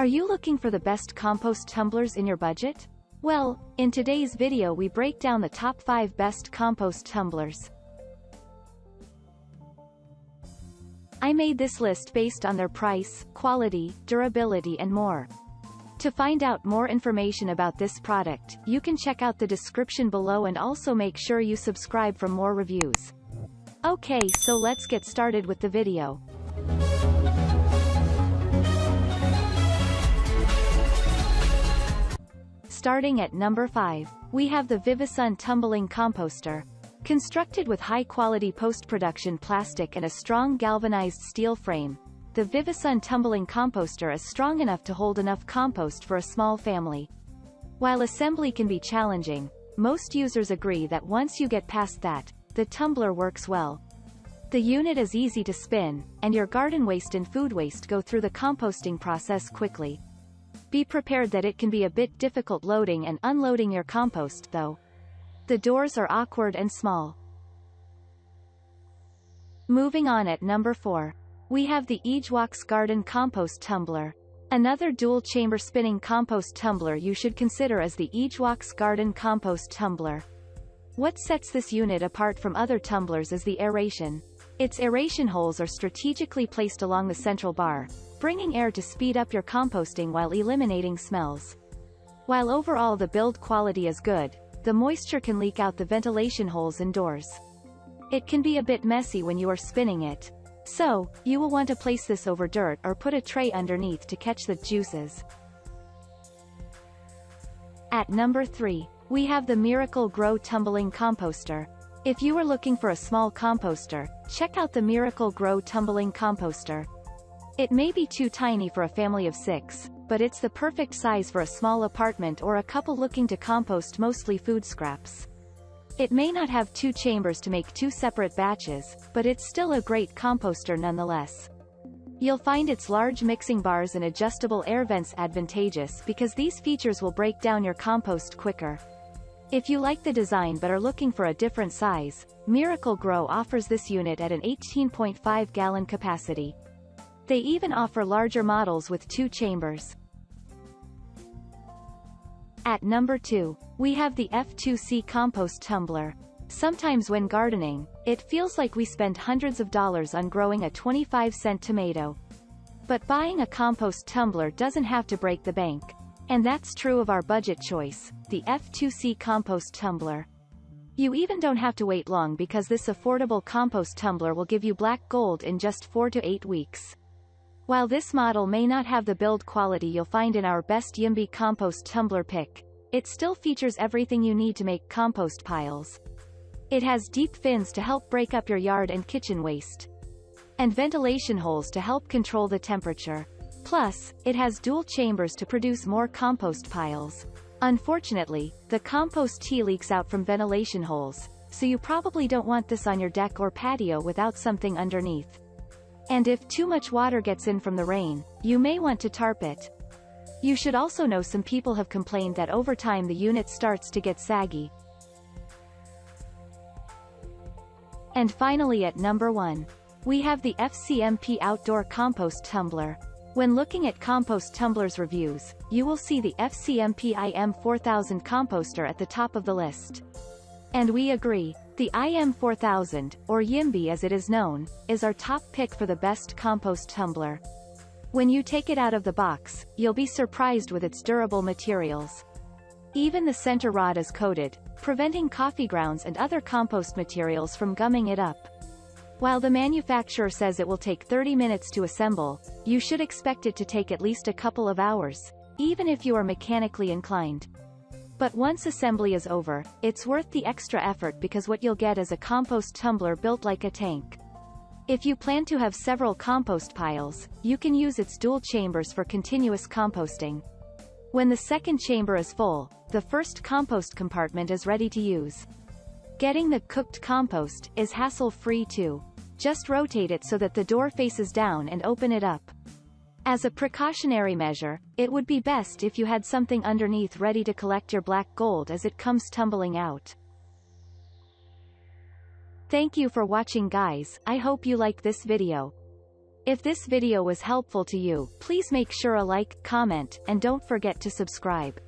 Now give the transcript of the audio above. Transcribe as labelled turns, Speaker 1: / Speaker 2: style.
Speaker 1: Are you looking for the best compost tumblers in your budget? Well, in today's video we break down the top 5 best compost tumblers. I made this list based on their price, quality, durability and more. To find out more information about this product, you can check out the description below and also make sure you subscribe for more reviews. Okay, so let's get started with the video. Starting at number 5, we have the Vivosun Tumbling Composter. Constructed with high-quality post-production plastic and a strong galvanized steel frame, the Vivosun Tumbling Composter is strong enough to hold enough compost for a small family. While assembly can be challenging, most users agree that once you get past that, the tumbler works well. The unit is easy to spin, and your garden waste and food waste go through the composting process quickly. Be prepared that it can be a bit difficult loading and unloading your compost though. The doors are awkward and small. Moving on at number 4. We have the Ejwox Garden Compost Tumbler. Another dual-chamber spinning compost tumbler you should consider is the Ejwox Garden Compost Tumbler. What sets this unit apart from other tumblers is the aeration. Its aeration holes are strategically placed along the central bar, bringing air to speed up your composting while eliminating smells. While overall the build quality is good, the moisture can leak out the ventilation holes and doors. It can be a bit messy when you are spinning it. So, you will want to place this over dirt or put a tray underneath to catch the juices. At number 3, we have the Miracle-Gro Tumbling Composter. If you are looking for a small composter, check out the Miracle-Gro Tumbling Composter. It may be too tiny for a family of 6, but it's the perfect size for a small apartment or a couple looking to compost mostly food scraps. It may not have 2 chambers to make 2 separate batches, but it's still a great composter nonetheless. You'll find its large mixing bars and adjustable air vents advantageous because these features will break down your compost quicker. If you like the design but are looking for a different size, Miracle-Gro offers this unit at an 18.5 gallon capacity. They even offer larger models with 2 chambers. At number 2, we have the F2C Compost Tumbler. Sometimes when gardening, it feels like we spend hundreds of dollars on growing a 25-cent tomato. But buying a compost tumbler doesn't have to break the bank. And that's true of our budget choice, the F2C Compost Tumbler. You even don't have to wait long because this affordable compost tumbler will give you black gold in just 4 to 8 weeks. While this model may not have the build quality you'll find in our best YIMBY compost tumbler pick, it still features everything you need to make compost piles. It has deep fins to help break up your yard and kitchen waste, and ventilation holes to help control the temperature. Plus, it has dual chambers to produce more compost piles. Unfortunately, the compost tea leaks out from ventilation holes, so you probably don't want this on your deck or patio without something underneath. And if too much water gets in from the rain, you may want to tarp it. You should also know some people have complained that over time the unit starts to get saggy. And finally at number 1, we have the FCMP Outdoor Compost Tumbler. When looking at compost tumblers reviews, you will see the FCMP IM4000 composter at the top of the list. And we agree, the IM4000, or YIMBY as it is known, is our top pick for the best compost tumbler. When you take it out of the box, you'll be surprised with its durable materials. Even the center rod is coated, preventing coffee grounds and other compost materials from gumming it up. While the manufacturer says it will take 30 minutes to assemble, you should expect it to take at least a couple of hours, even if you are mechanically inclined. But once assembly is over, it's worth the extra effort because what you'll get is a compost tumbler built like a tank. If you plan to have several compost piles, you can use its dual chambers for continuous composting. When the second chamber is full, the first compost compartment is ready to use. Getting the cooked compost is hassle-free too. Just rotate it so that the door faces down and open it up. As a precautionary measure, it would be best if you had something underneath ready to collect your black gold as it comes tumbling out. Thank you for watching guys, I hope you like this video. If this video was helpful to you, please make sure a like, comment, and don't forget to subscribe.